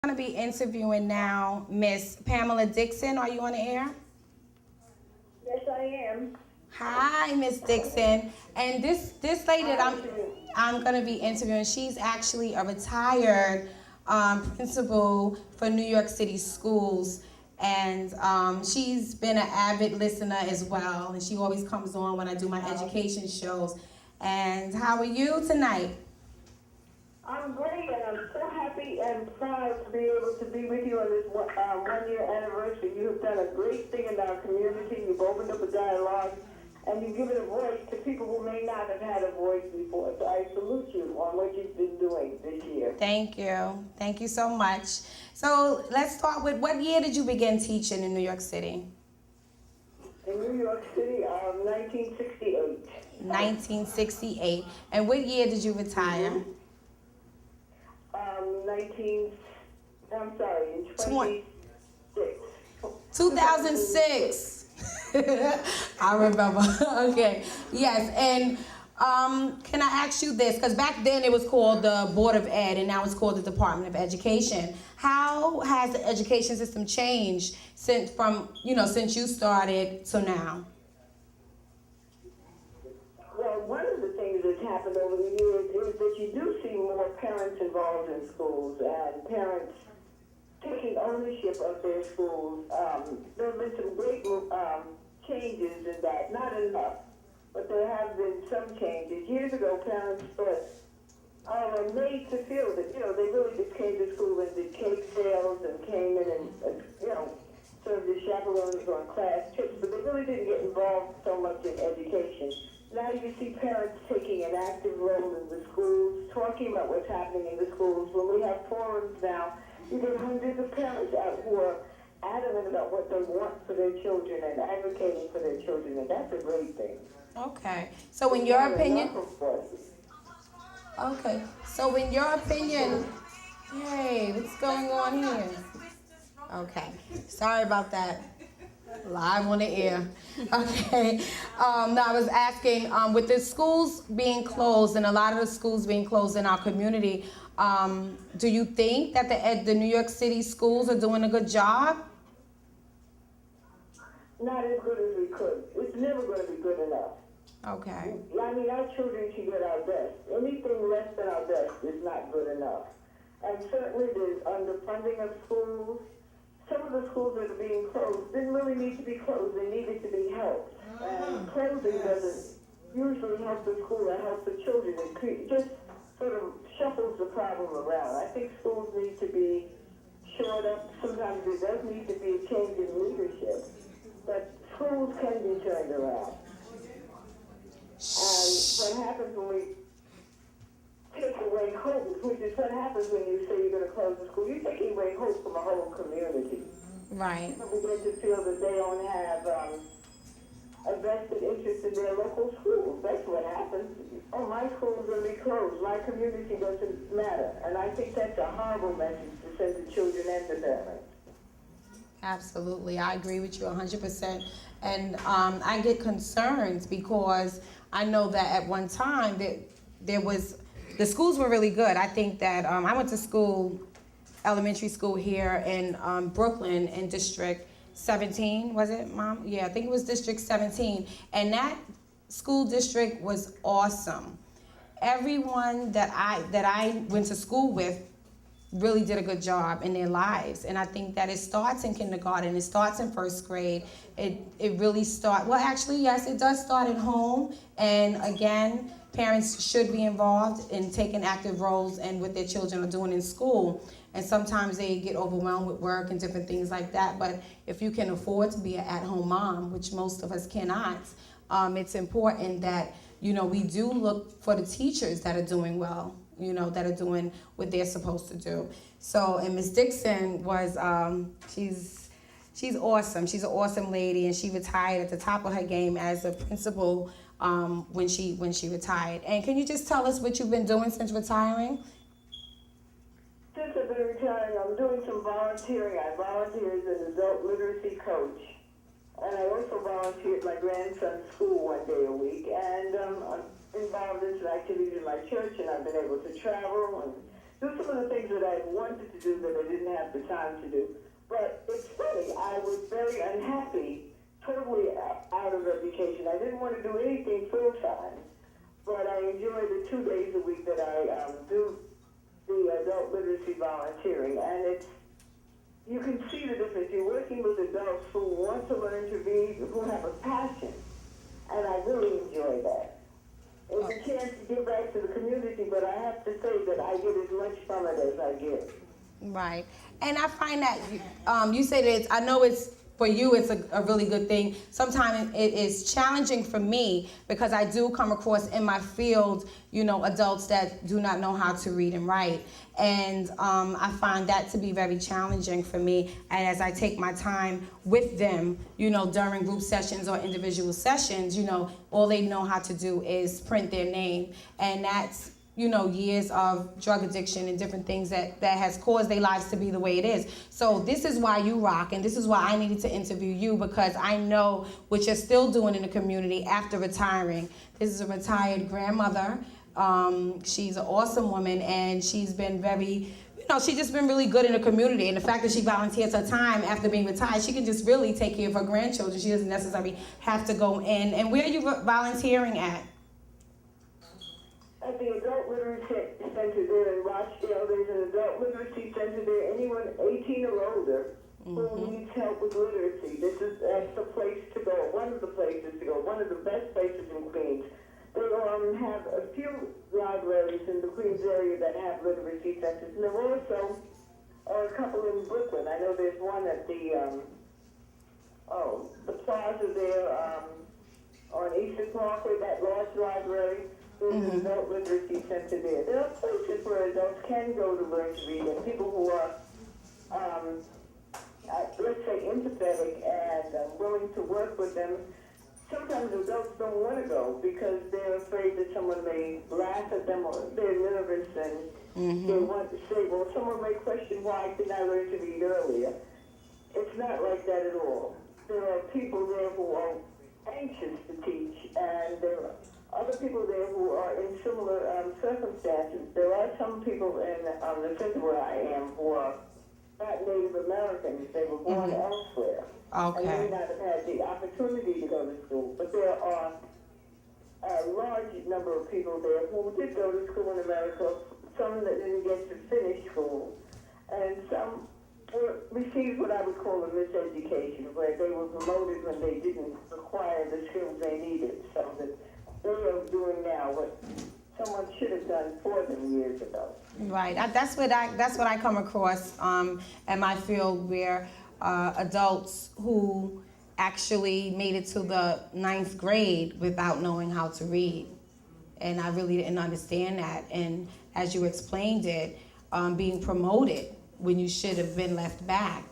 Going to be interviewing now Miss Pamela Dixon. Are you on the air? Yes, I am. Hi, Miss Dixon. And this lady that I'm going to be interviewing, she's actually a retired principal for New York City schools. And she's been an avid listener as well. And she always comes on when I do my education shows. And how are you tonight? I'm great, and I'm so happy and proud to be able to be with you on this one-year anniversary. You have done a great thing in our community. You've opened up a dialogue, and you've given a voice to people who may not have had a voice before. So I salute you on what you've been doing this year. Thank you. Thank you so much. So let's start with, what year did you begin teaching in New York City? In New York City, 1968. 1968. And what year did you retire? 2006. I remember. Okay. Yes. And can I ask you this? Because back then it was called the Board of Ed, and now it's called the Department of Education. How has the education system changed since you started to now? Well, one of the things that's happened over the years is that you do see more parents involved in schools and parents taking ownership of their schools. There have been some great changes in that, not enough, but there have been some changes. Years ago, parents thought, were made to feel that, they really just came to school and did cake sales and came in and served as chaperones on class trips, but they really didn't get involved so much in education. Now you see parents taking an active role in the schools, talking about what's happening in the schools. When we have forums now, you get hundreds of parents out who are adamant about what they want for their children and advocating for their children, and that's a great thing. Okay. So in your opinion... Okay. So in your opinion... Hey, what's going on here? Okay. Sorry about that. Live on the air. Okay. Now I was asking, with the schools being closed and a lot of the schools being closed in our community, do you think that the New York City schools are doing a good job? Not as good as we could. It's never going to be good enough. Okay. I mean, our children should get our best. Anything less than our best is not good enough. And certainly there's underfunding of schools. Some of the schools that are being closed didn't really need to be closed. They needed to be helped. And closing doesn't usually help the school or help the children. It just sort of shuffles the problem around. I think schools need to be shored up. Sometimes there does need to be a change in leadership. But schools can be turned around. And what happens when we take away hope, which is what happens when you say you're going to close the school, you're taking away hope from a whole community. Right. People begin to feel that they don't have a vested interest in their local schools. That's what happens. Oh, my school's going to be closed. My community doesn't matter. And I think that's a horrible message to send to children and to parents. Absolutely. I agree with you 100%. And I get concerned because I know that at one time the schools were really good. I think that I went to school, elementary school here in Brooklyn in District 17, was it, Mom? Yeah, I think it was District 17. And that school district was awesome. Everyone that I went to school with really did a good job in their lives. And I think that it starts in kindergarten, it starts in first grade. It really starts, well, actually, yes, it does start at home. And again, parents should be involved in taking active roles in what their children are doing in school. And sometimes they get overwhelmed with work and different things like that. But if you can afford to be an at-home mom, which most of us cannot, it's important that, we do look for the teachers that are doing well, that are doing what they're supposed to do. So, and Miss Dixon was, she's awesome. She's an awesome lady, and she retired at the top of her game as a principal when she retired. And can you just tell us what you've been doing since retiring? Since I've been retiring, I'm doing some volunteering. I volunteer as an adult literacy coach. And I also volunteer at my grandson's school one day a week. And I'm involved in some activities in my church, and I've been able to travel and do some of the things that I wanted to do that I didn't have the time to do. But it's funny, I was very unhappy, totally out of education. I didn't want to do anything full-time, but I enjoy the 2 days a week that I do the adult literacy volunteering. And it's, you can see the difference. You're working with adults who want to learn to read, who have a passion, and I really enjoy that. It's a chance to give back to the community, but I have to say that I get as much from it as I get. Right. And I find that you say that I know it's, for you, it's a really good thing. Sometimes it is challenging for me because I do come across in my field, you know, adults that do not know how to read and write. And I find that to be very challenging for me. And as I take my time with them, you know, during group sessions or individual sessions, you know, all they know how to do is print their name. And that's, you know, years of drug addiction and different things that has caused their lives to be the way it is. So this is why you rock, and this is why I needed to interview you, because I know what you're still doing in the community after retiring. This is a retired grandmother. She's an awesome woman, and she's been very, you know, she's just been really good in the community. And the fact that she volunteers her time after being retired, she can just really take care of her grandchildren. She doesn't necessarily have to go in. And where are you volunteering at? At the Adult Literacy Center there in Rochdale, there's an Adult Literacy Center there. Anyone 18 or older who needs help with literacy, that's the place to go, one of the places to go, one of the best places in Queens. They have a few libraries in the Queens area that have literacy centers, and there are also a couple in Brooklyn. I know there's one at the plaza there on Eastern Parkway, that large library. There's an adult literacy center there. There are places where adults can go to learn to read, and people who are, let's say, empathetic and willing to work with them. Sometimes adults don't want to go because they're afraid that someone may laugh at them, or they're nervous, and they want to say, well, someone may question why didn't I learn to read earlier. It's not like that at all. There are people there who are anxious to teach, and there are other people there who are in similar circumstances. There are some people in the center where I am who are not Native Americans. They were born elsewhere. Okay. And may not have had the opportunity to go to school. But there are a large number of people there who did go to school in America, some that didn't get to finish school, and some received what I would call a miseducation, where they were promoted when they didn't acquire the skills they needed, so that they are doing now what someone should have done for them years ago. Right. That's what I come across in my field, where adults who actually made it to the 9th grade without knowing how to read. And I really didn't understand that. And as you explained it, being promoted when you should have been left back,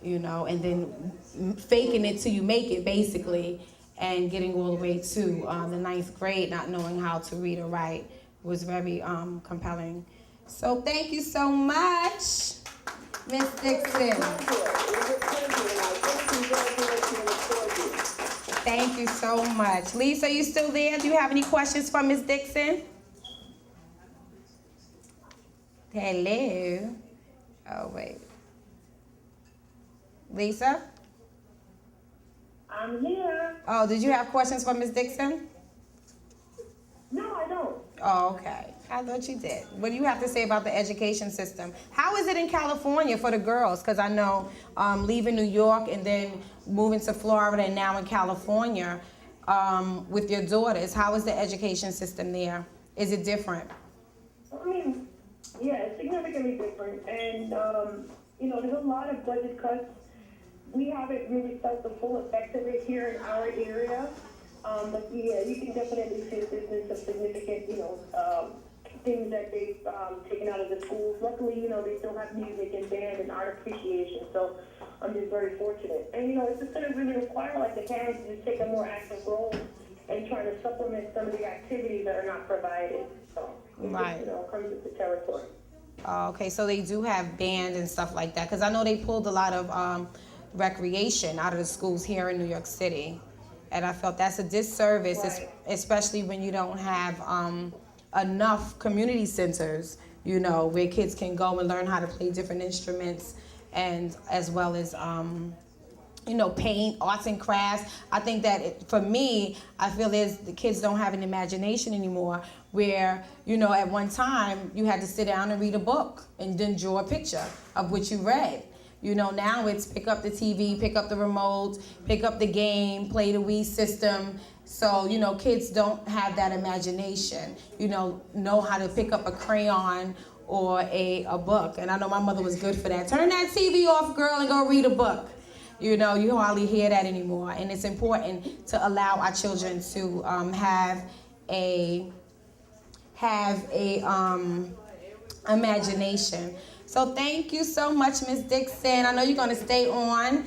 you know, and then faking it till you make it, basically, and getting all the way to the 9th grade, not knowing how to read or write, was very compelling. So thank you so much, Miss Dixon. Thank you so much. Lisa, are you still there? Do you have any questions for Miss Dixon? Hello. Oh, wait. Lisa? I'm here. Oh, did you have questions for Miss Dixon? No, I don't. Oh, okay. I thought you did. What do you have to say about the education system? How is it in California for the girls? Because I know leaving New York and then moving to Florida and now in California with your daughters, how is the education system there? Is it different? I mean, yeah, it's significantly different. And, you know, there's a lot of budget cuts. We haven't really felt the full effect of it here in our area. But yeah, you can definitely see that there's been some significant, you know, things that they've taken out of the schools. Luckily, you know, they still have music and band and art appreciation. So I'm just very fortunate. And, you know, it's just going to really require, like, the parents to just take a more active role and try to supplement some of the activities that are not provided. So it Right. just, you know, comes with the territory. Oh, okay, so they do have band and stuff like that. Because I know they pulled a lot of recreation out of the schools here in New York City. And I felt that's a disservice, Right. especially when you don't have enough community centers you know, where kids can go and learn how to play different instruments, and as well as you know, paint, arts and crafts. I think that for me, I feel the kids don't have an imagination anymore, where, you know, at one time you had to sit down and read a book and then draw a picture of what you read. You know, now it's pick up the TV, pick up the remote, pick up the game, play the Wii system. So, you know, kids don't have that imagination, you know how to pick up a crayon or a book. And I know my mother was good for that. Turn that TV off, girl, and go read a book. You know, you hardly hear that anymore. And it's important to allow our children to have a imagination. So thank you so much, Ms. Dixon. I know you're going to stay on.